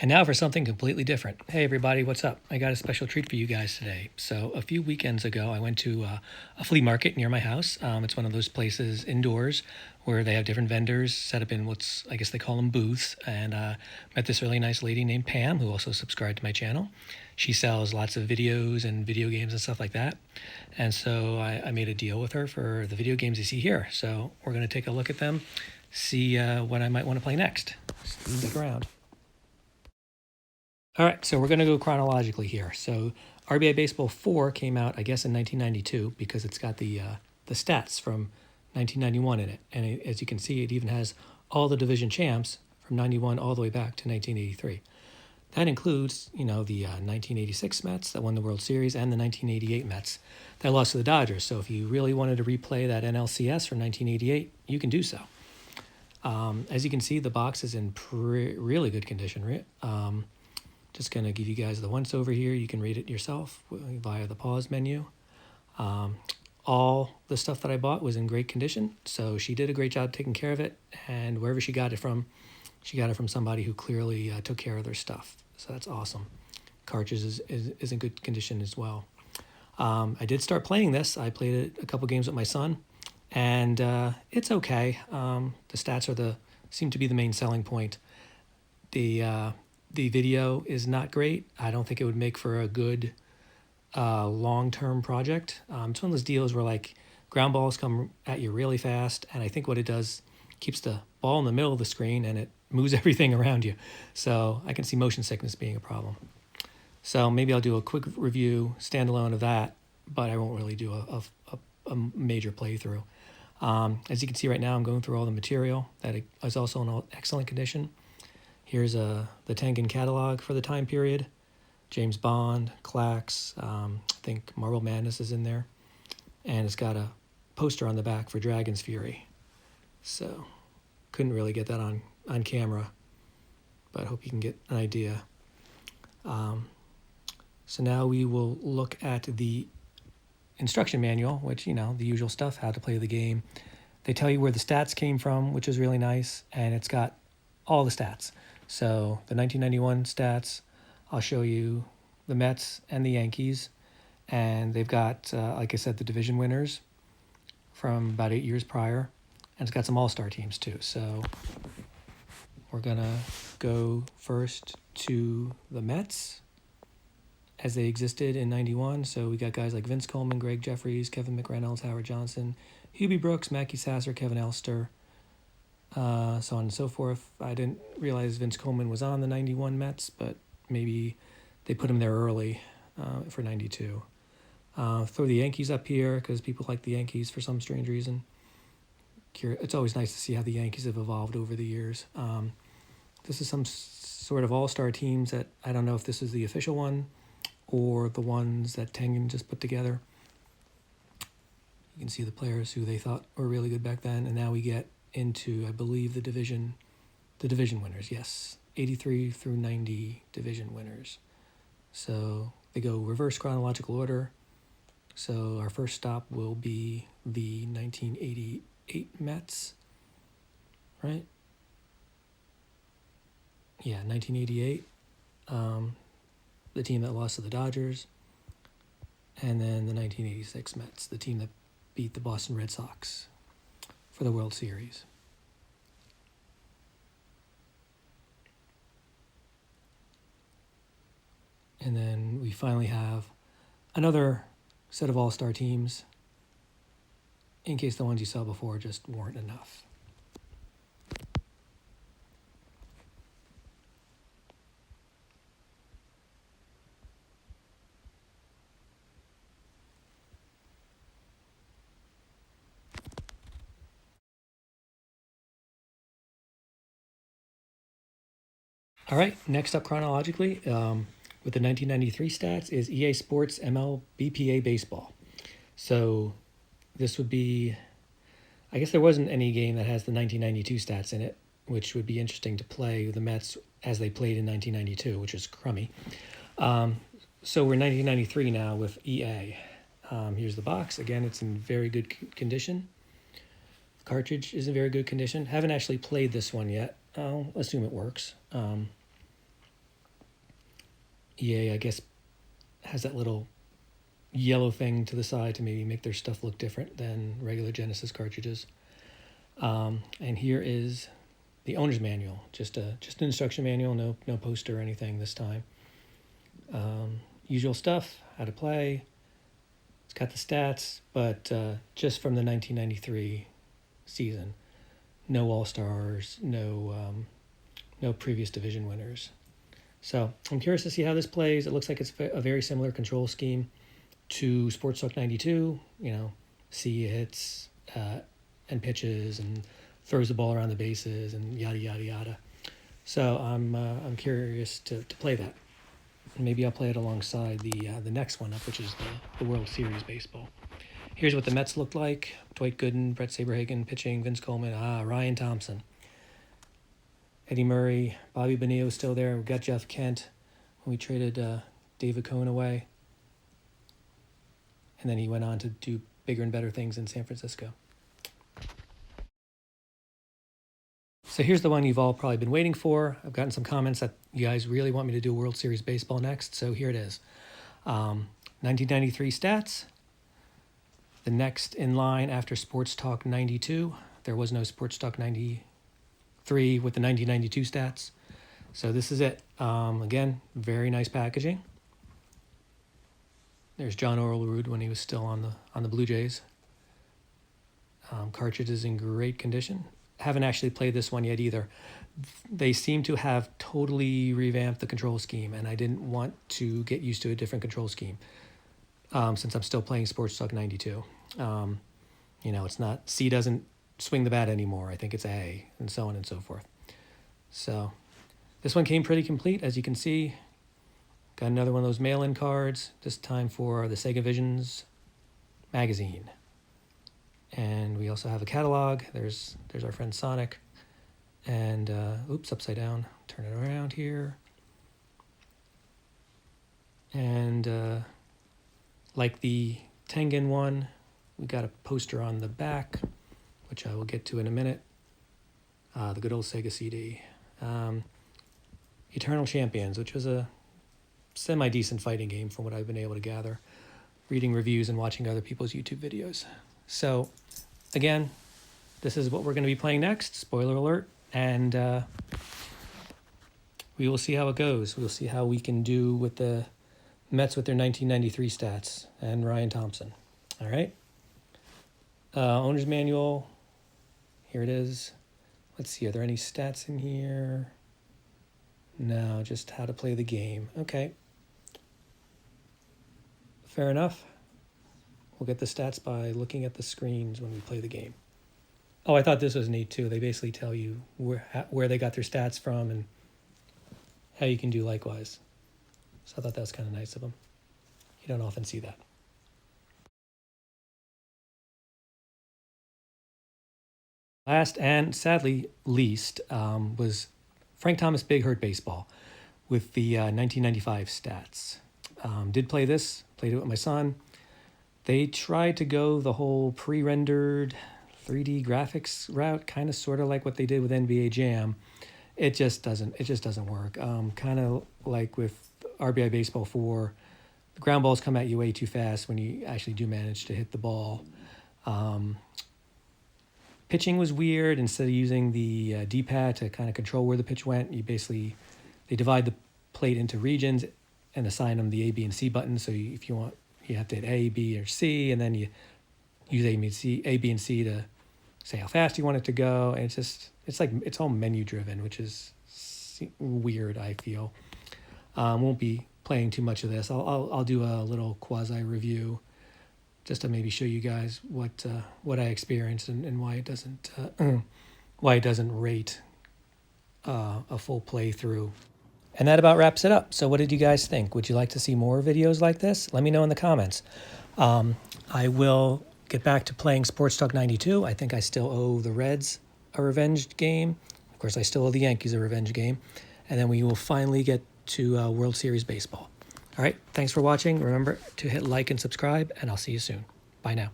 And now for something completely different. Hey everybody, what's up? I got a special treat for you guys today. So a few weekends ago, I went to a flea market near my house. It's one of those places indoors where they have different vendors set up in I guess they call them booths. And met this really nice lady named Pam, who also subscribed to my channel. She sells lots of videos and video games and stuff like that. And so I made a deal with her for the video games you see here. So we're going to take a look at them, see what I might want to play next. Stick around. All right, so we're going to go chronologically here. So RBI Baseball 4 came out, I guess, in 1992 because it's got the stats from 1991 in it. And as you can see, it even has all the division champs from 91 all the way back to 1983. That includes, the 1986 Mets that won the World Series and the 1988 Mets that lost to the Dodgers. So if you really wanted to replay that NLCS from 1988, you can do so. As you can see, the box is in really good condition. Just going to give you guys the once over here. You can read it yourself via the pause menu. All the stuff that I bought was in great condition, so she did a great job taking care of it, and wherever she got it from somebody who clearly took care of their stuff. So that's awesome. Cartridge is in good condition as well. I did start playing this. I played it a couple games with my son, and it's okay. The stats seem to be the main selling point. The video is not great. I don't think it would make for a good long-term project. It's one of those deals where ground balls come at you really fast, and I think what it does keeps the ball in the middle of the screen and it moves everything around you. So I can see motion sickness being a problem. So maybe I'll do a quick review standalone of that, but I won't really do a major playthrough. As you can see right now, I'm going through all the material that is also in excellent condition. Here's the Tengen catalog for the time period. James Bond, Clax, I think Marble Madness is in there. And it's got a poster on the back for Dragon's Fury. So, couldn't really get that on camera, but I hope you can get an idea. So now we will look at the instruction manual, which, the usual stuff, how to play the game. They tell you where the stats came from, which is really nice, and it's got all the stats. So the 1991 stats, I'll show you the Mets and the Yankees, and they've got, like I said, the division winners from about 8 years prior, and it's got some all-star teams too. So we're gonna go first to the Mets as they existed in 91. So we got guys like Vince Coleman, Greg Jeffries, Kevin McReynolds, Howard Johnson, Hubie Brooks, Mackie Sasser, Kevin Elster, so on and so forth. I didn't realize Vince Coleman was on the 91 Mets, but maybe they put him there early for 92. Throw the Yankees up here because people like the Yankees for some strange reason. It's always nice to see how the Yankees have evolved over the years. This is some sort of all-star teams that I don't know if this is the official one or the ones that Tengen just put together. You can see the players who they thought were really good back then, and now we get into, I believe, the division winners. Yes, 83 through 90 division winners. So they go reverse chronological order. So our first stop will be the 1988 Mets, right? Yeah, 1988, the team that lost to the Dodgers, and then the 1986 Mets, the team that beat the Boston Red Sox for the World Series. And then we finally have another set of all-star teams in case the ones you saw before just weren't enough. All right, next up chronologically, with the 1993 stats is EA Sports MLBPA Baseball. So this would be, I guess there wasn't any game that has the 1992 stats in it, which would be interesting to play the Mets as they played in 1992, which is crummy. So we're 1993 now with EA. Here's the box. Again, it's in very good condition. The cartridge is in very good condition. Haven't actually played this one yet. I'll assume it works. EA, I guess, has that little yellow thing to the side to maybe make their stuff look different than regular Genesis cartridges. And here is the owner's manual, just an instruction manual, no poster or anything this time. Usual stuff, how to play. It's got the stats, but just from the 1993 season. No All-Stars, no previous division winners. So I'm curious to see how this plays. It looks like it's a very similar control scheme to Sports Talk 92. You know, see hits and pitches and throws the ball around the bases and yada yada yada. So I'm curious to play that. Maybe I'll play it alongside the next one up, which is the World Series Baseball. Here's what the Mets looked like. Dwight Gooden, Brett Saberhagen pitching, Vince Coleman, Ryan Thompson. Eddie Murray, Bobby Bonilla was still there. We got Jeff Kent when we traded David Cohn away. And then he went on to do bigger and better things in San Francisco. So here's the one you've all probably been waiting for. I've gotten some comments that you guys really want me to do World Series Baseball next. So here it is. 1993 stats. The next in line after Sports Talk 92. There was no Sports Talk 93 with the 1992 stats. So this is it. Again, very nice packaging. There's John Olerud when he was still on the Blue Jays. Cartridge is in great condition. Haven't actually played this one yet either. They seem to have totally revamped the control scheme, and I didn't want to get used to a different control scheme since I'm still playing Sports Talk 92. It's not, C doesn't swing the bat anymore. I think it's A, and so on and so forth. So this one came pretty complete, as you can see. Got another one of those mail-in cards, this time for the Sega Visions magazine. And we also have a catalog. There's our friend Sonic. And, oops, upside down. Turn it around here. And like the Tengen one, we got a poster on the back, which I will get to in a minute. The good old Sega CD. Eternal Champions, which was a semi-decent fighting game from what I've been able to gather, reading reviews and watching other people's YouTube videos. So, again, this is what we're going to be playing next, spoiler alert, and we will see how it goes. We'll see how we can do with the Mets with their 1993 stats and Ryan Thompson. All right? Owner's manual, here it is. Let's see, are there any stats in here? No, just how to play the game. Okay. Fair enough. We'll get the stats by looking at the screens when we play the game. Oh, I thought this was neat too. They basically tell you where they got their stats from and how you can do likewise. So I thought that was kind of nice of them. You don't often see that. Last and sadly least was Frank Thomas Big Hurt Baseball with the 1995 stats. Did play this, played it with my son. They tried to go the whole pre-rendered 3D graphics route, kind of sort of like what they did with NBA Jam. It just doesn't work. Kind of like with RBI Baseball 4, the ground balls come at you way too fast when you actually do manage to hit the ball. Pitching was weird. Instead of using the D-pad to kind of control where the pitch went, they divide the plate into regions and assign them the A, B, and C buttons. So if you want, you have to hit A, B, or C, and then you use A, B, and C to say how fast you want it to go. And it's all menu driven, which is weird, I feel. Won't be playing too much of this. I'll do a little quasi review just to maybe show you guys what I experienced and why it doesn't rate a full playthrough. And that about wraps it up. So what did you guys think? Would you like to see more videos like this? Let me know in the comments. I will get back to playing Sports Talk 92. I think I still owe the Reds a revenge game. Of course, I still owe the Yankees a revenge game. And then we will finally get to World Series Baseball. All right, thanks for watching. Remember to hit like and subscribe, and I'll see you soon. Bye now.